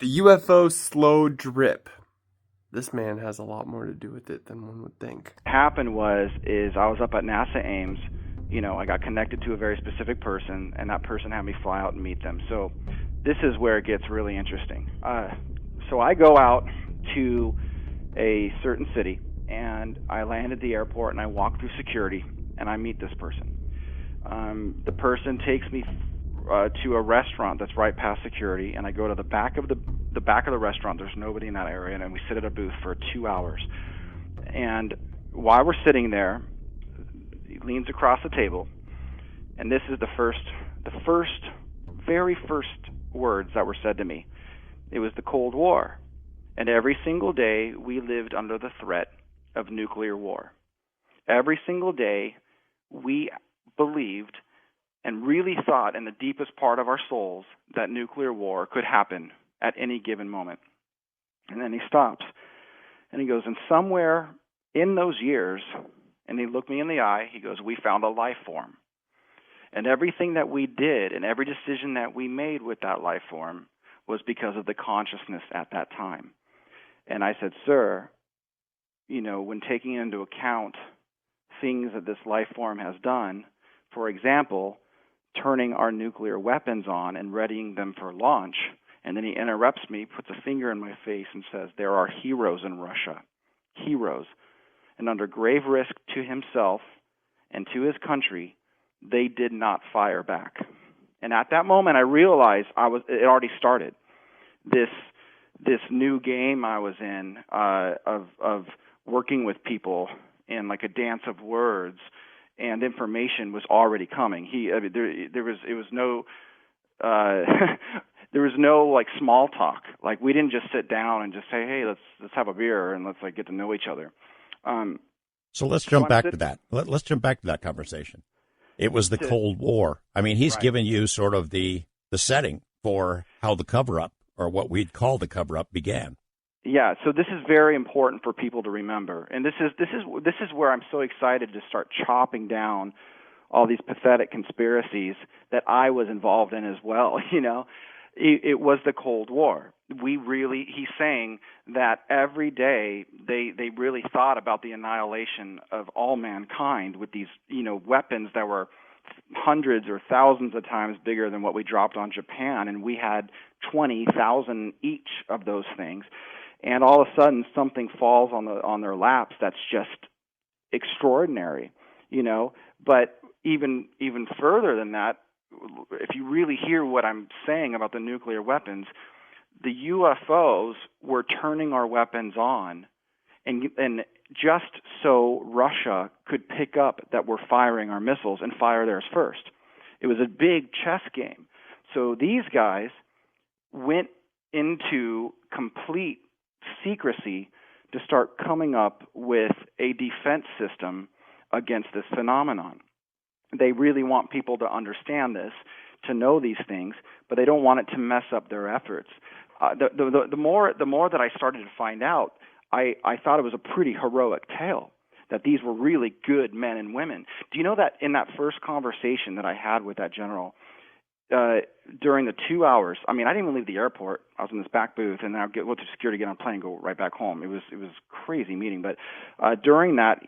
The UFO slow drip. This man has a lot more to do with it than one would think. What happened is I was up at NASA Ames. I got connected to a very specific person, and that person had me fly out and meet them. So this is where it gets really interesting. So I go out to a certain city, and I land at the airport, and I walk through security, and I meet this person. The person takes me to a restaurant that's right past security, and I go to the back of the restaurant. There's nobody in that area, and we sit at a booth for 2 hours. And while we're sitting there, he leans across the table, and this is the very first words that were said to me. It was the Cold War, and every single day we lived under the threat of nuclear war. Every single day we believed and really thought in the deepest part of our souls that nuclear war could happen at any given moment. And then he stops, and he goes, and somewhere in those years, and he looked me in the eye, he goes, we found a life form. And everything that we did and every decision that we made with that life form was because of the consciousness at that time. And I said, sir, when taking into account things that this life form has done, for example, turning our nuclear weapons on and readying them for launch, and then he interrupts me, puts a finger in my face, and says, there are heroes in Russia. Heroes. And under grave risk to himself and to his country, they did not fire back. And at that moment, I realized it already started. This new game I was in of working with people in like a dance of words, and information was already coming. There was no like small talk. Like we didn't just sit down and just say, hey, let's have a beer and let's like get to know each other. So let's jump back to that. Let's jump back to that conversation. It was the Cold War. I mean, he's given you sort of the setting for how the cover-up, or what we'd call the cover-up, began. Yeah, so this is very important for people to remember, and this is where I'm so excited to start chopping down all these pathetic conspiracies that I was involved in as well. It was the Cold War. He's saying that every day they really thought about the annihilation of all mankind with these, weapons that were hundreds or thousands of times bigger than what we dropped on Japan, and we had 20,000 each of those things. And all of a sudden something falls on their laps that's just extraordinary, But even further than that, if you really hear what I'm saying about the nuclear weapons, the UFOs were turning our weapons on, and just so Russia could pick up that we're firing our missiles and fire theirs first. It was a big chess game. So these guys went into complete secrecy to start coming up with a defense system against this phenomenon. They really want people to understand this, to know these things, but they don't want it to mess up their efforts. The more that I started to find out, I thought it was a pretty heroic tale, that these were really good men and women. Do you know that in that first conversation that I had with that general, during the 2 hours, I didn't even leave the would I was in this back booth, and then I'd go through security, get on a plane, go right back home. It was a crazy meeting, but during that,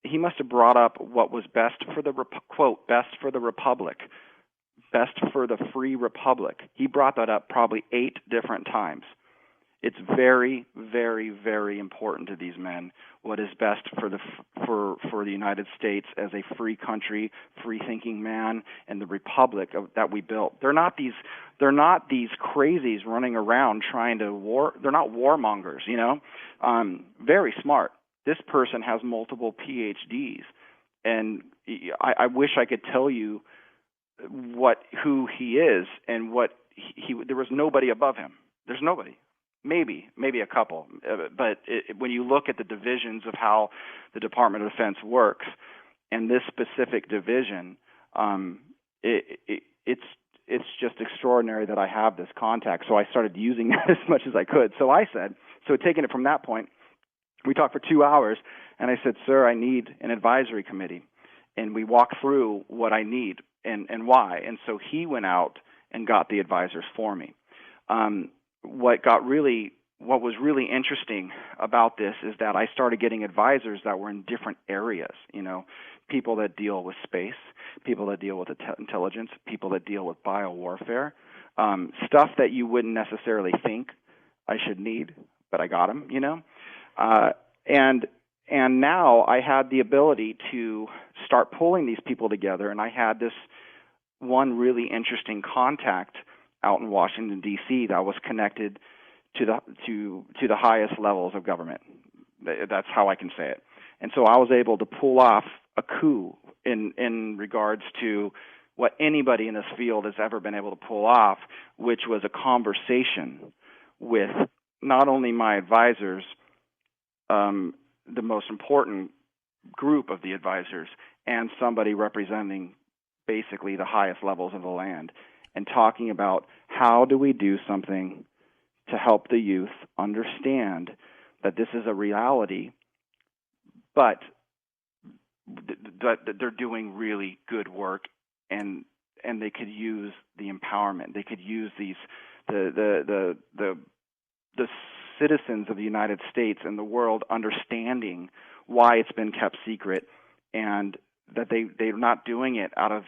he must have brought up what was best for the quote, best for the republic, best for the free republic. He brought that up probably 8 different times. It's very, very, very important to these men what is best for the United States as a free country, free-thinking man, and the republic that we built. They're not these crazies running around trying to war. They're not warmongers, Very smart. This person has multiple PhDs, and I wish I could tell you who he is and what he. There was nobody above him. There's nobody. Maybe a couple, but when you look at the divisions of how the Department of Defense works, and this specific division, it's just extraordinary that I have this contact. So I started using it as much as I could. So I said, taking it from that point, we talked for 2 hours, and I said, sir, I need an advisory committee, and we walked through what I need and why. And so he went out and got the advisors for me. what was really interesting about this is that I started getting advisors that were in different areas, people that deal with space, people that deal with intelligence, people that deal with biowarfare, stuff that you wouldn't necessarily think I should need, but I got them, and now I had the ability to start pulling these people together, and I had this one really interesting contact out in Washington D.C. that was connected to the highest levels of government. That's how I can say it. And so I was able to pull off a coup in regards to what anybody in this field has ever been able to pull off, which was a conversation with not only my advisors, the most important group of the advisors, and somebody representing basically the highest levels of the land, and talking about how do we do something to help the youth understand that this is a reality, but that they're doing really good work, and they could use the empowerment. They could use the citizens of the United States and the world understanding why it's been kept secret, and that they're not doing it out of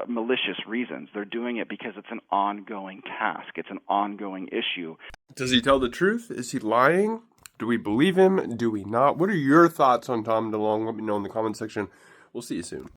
malicious reasons. They're doing it because it's an ongoing task. It's an ongoing issue. Does he tell the truth? Is he lying? Do we believe him? Do we not? What are your thoughts on Tom DeLonge? Let me know in the comment section. We'll see you soon.